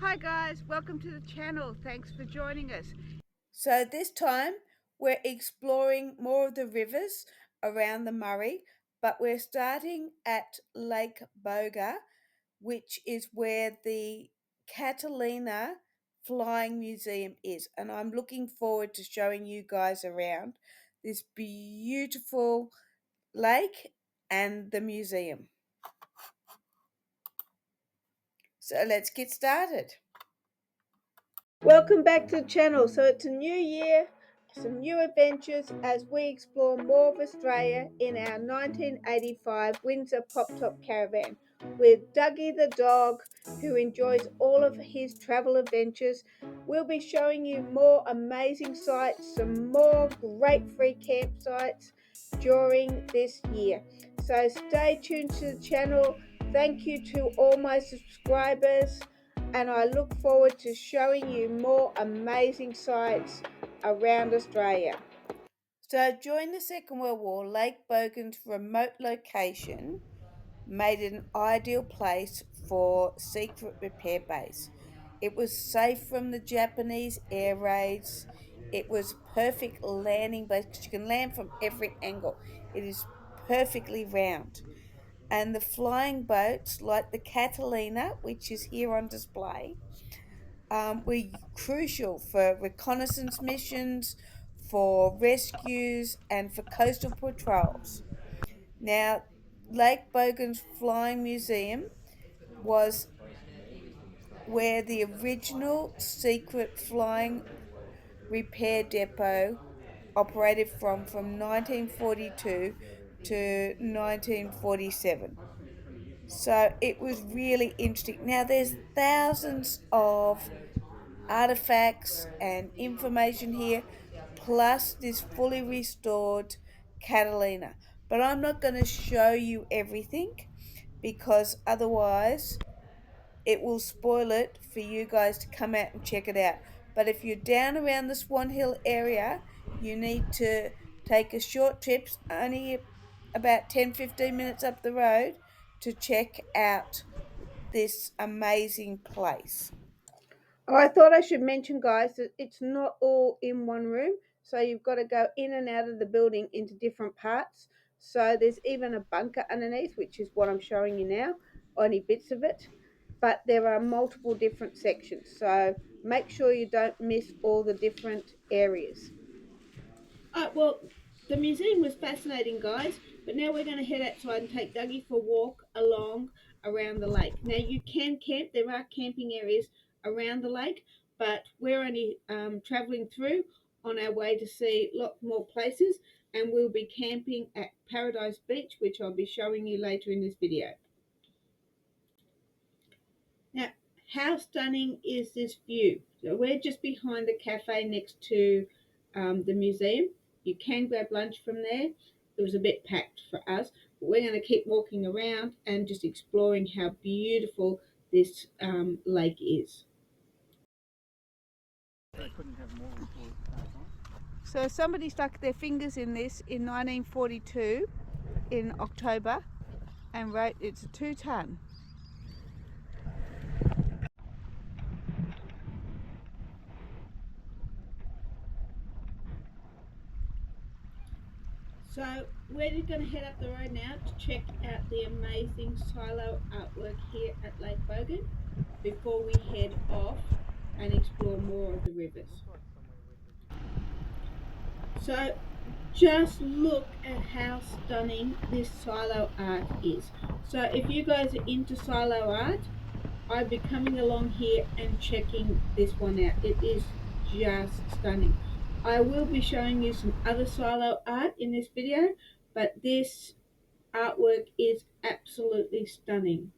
Hi guys, welcome to the channel. Thanks for joining us. So this time we're exploring more of the rivers around the Murray, but we're starting at Lake Boga, which is where the Catalina Flying Museum is. And I'm looking forward to showing you guys around this beautiful lake and the museum. So let's get started. Welcome back to the channel. So it's a new year, some new adventures as we explore more of Australia in our 1985 Windsor Pop Top caravan with Dougie the dog, who enjoys all of his travel adventures. We'll be showing you more amazing sights, some more great free campsites during this year. So stay tuned to the channel. Thank you to all my subscribers, and I look forward to showing you more amazing sights around Australia. So during the Second World War, Lake Boga's remote location made it an ideal place for secret repair base. It was safe from the Japanese air raids. It was perfect landing place because you can land from every angle. It is perfectly round. And the flying boats like the Catalina, which is here on display, were crucial for reconnaissance missions, for rescues, and for coastal patrols. Now, Lake Boga's Flying Museum was where the original secret flying repair depot operated from 1942 to 1947. So it was really interesting. Now there's thousands of artifacts and information here, plus this fully restored Catalina. But I'm not going to show you everything because otherwise it will spoil it for you guys to come out and check it out. But if you're down around the Swan Hill area, you need to take a short trip, only about 10-15 minutes up the road, to check out this amazing place. Oh, I thought I should mention, guys, that it's not all in one room. So you've got to go in and out of the building into different parts. So there's even a bunker underneath, which is what I'm showing you now, only bits of it. But there are multiple different sections. So make sure you don't miss all the different areas. Well, the museum was fascinating, guys, but now we're going to head outside and take Dougie for a walk along around the lake. Now, you can camp. There are camping areas around the lake, but we're only travelling through on our way to see a lot more places, and we'll be camping at Paradise Beach, which I'll be showing you later in this video. Now, how stunning is this view? So we're just behind the cafe next to the museum. You can grab lunch from there. It was a bit packed for us, but we're going to keep walking around and just exploring how beautiful this lake is. So somebody stuck their fingers in this in 1942 in October and wrote it's a 2-ton. So we're going to head up the road now to check out the amazing silo artwork here at Lake Boga before we head off and explore more of the rivers. So just look at how stunning this silo art is. So if you guys are into silo art, I'll be coming along here and checking this one out. It is just stunning. I will be showing you some other silo art in this video, but this artwork is absolutely stunning.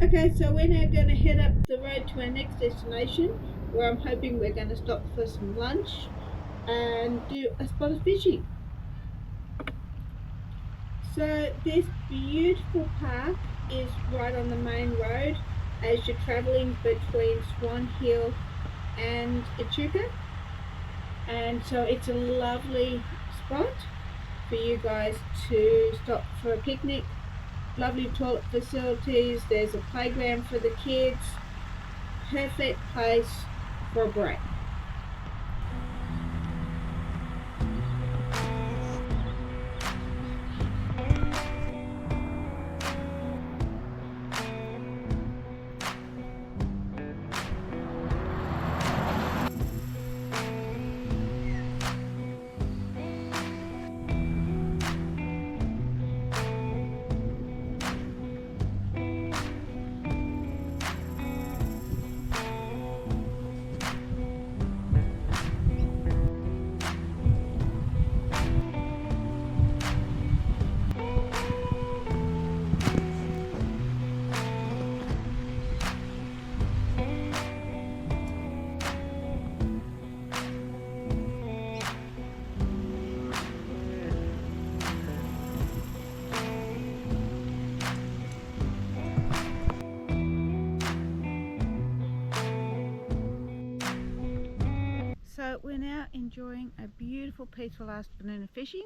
Okay, so we're now going to head up the road to our next destination, where I'm hoping we're going to stop for some lunch and do a spot of fishing. So this beautiful park is right on the main road as you're travelling between Swan Hill and Echuca, and so it's a lovely spot for you guys to stop for a picnic. Lovely toilet facilities, there's a playground for the kids, perfect place for a break. So we're now enjoying a beautiful peaceful afternoon of fishing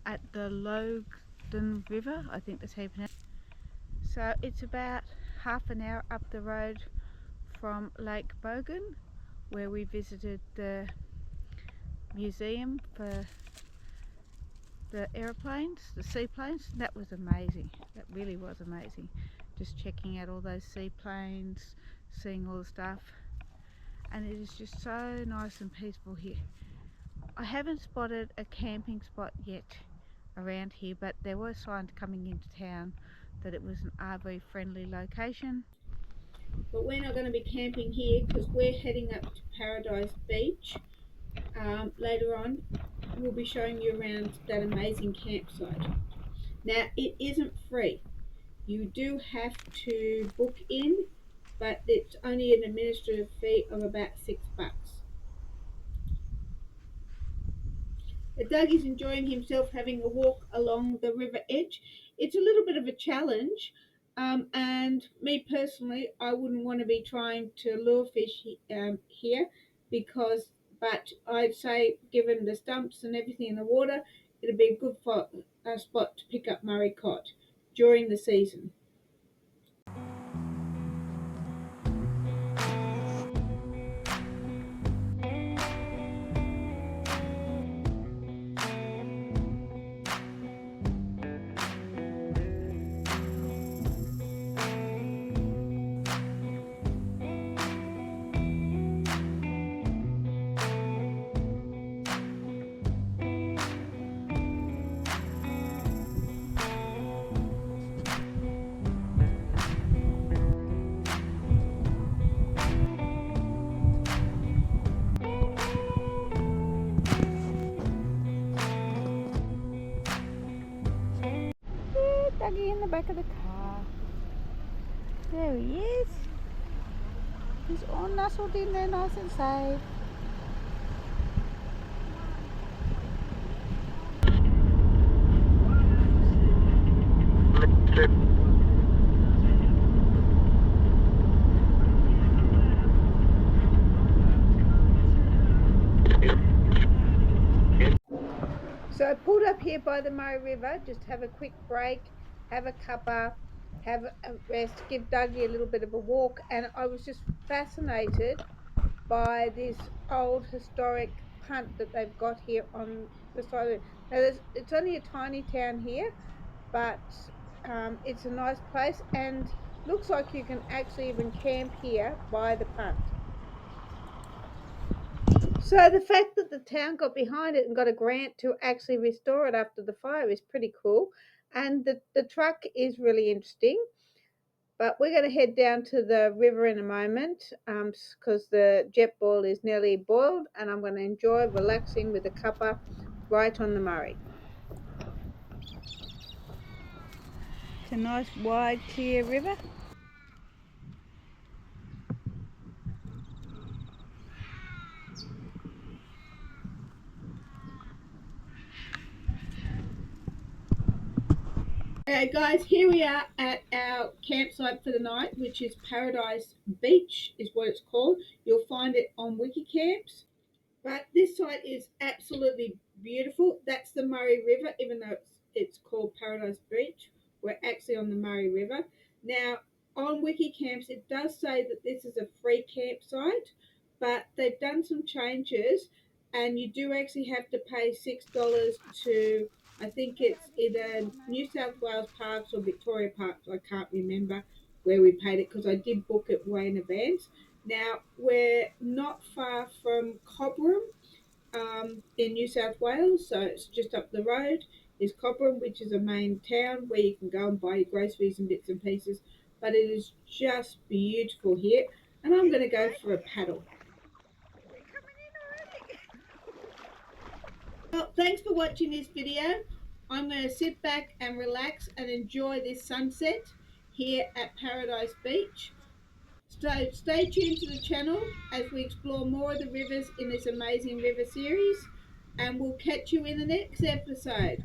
at the Logan River, I think that's how you pronounce it. So it's about half an hour up the road from Lake Boga, where we visited the museum for the aeroplanes, the seaplanes. That was amazing. That really was amazing. Just checking out all those seaplanes, seeing all the stuff. And it is just so nice and peaceful here. I haven't spotted a camping spot yet around here, but there were signs coming into town that it was an RV friendly location. But we're not going to be camping here because we're heading up to Paradise Beach. Later on we'll be showing you around that amazing campsite. Now it isn't free. You do have to book in, but it's only an administrative fee of about $6. Dougie's enjoying himself having a walk along the river edge. It's a little bit of a challenge, and me personally, I wouldn't want to be trying to lure fish here because, but I'd say given the stumps and everything in the water, it'd be a good spot to pick up Murray cod during the season. Dougie in the back of the car. There he is. He's all nestled in there nice and safe. So I pulled up here by the Murray River just to have a quick break, have a cuppa, have a rest, give Dougie a little bit of a walk, and I was just fascinated by this old historic punt that they've got here on the side of it. Now it's only a tiny town here, but it's a nice place and looks like you can actually even camp here by the punt. So the fact that the town got behind it and got a grant to actually restore it after the fire is pretty cool. And the truck is really interesting. But we're going to head down to the river in a moment because the jet boil is nearly boiled and I'm going to enjoy relaxing with a cuppa right on the Murray. It's a nice wide clear river. Guys, here we are at our campsite for the night, which is Paradise Beach, is what it's called. You'll find it on WikiCamps. But this site is absolutely beautiful. That's the Murray River, even though it's called Paradise Beach. We're actually on the Murray River. Now, on WikiCamps, it does say that this is a free campsite, but they've done some changes, and you do actually have to pay $6 to, I think it's either New South Wales Parks or Victoria Parks. I can't remember where we paid it because I did book it way in advance. Now, we're not far from Cobram in New South Wales, so it's just up the road is Cobram, which is a main town where you can go and buy your groceries and bits and pieces. But it is just beautiful here, and I'm going to go for a paddle. Well, thanks for watching this video. I'm going to sit back and relax and enjoy this sunset here at Paradise Beach. So stay tuned to the channel as we explore more of the rivers in this amazing river series, and we'll catch you in the next episode.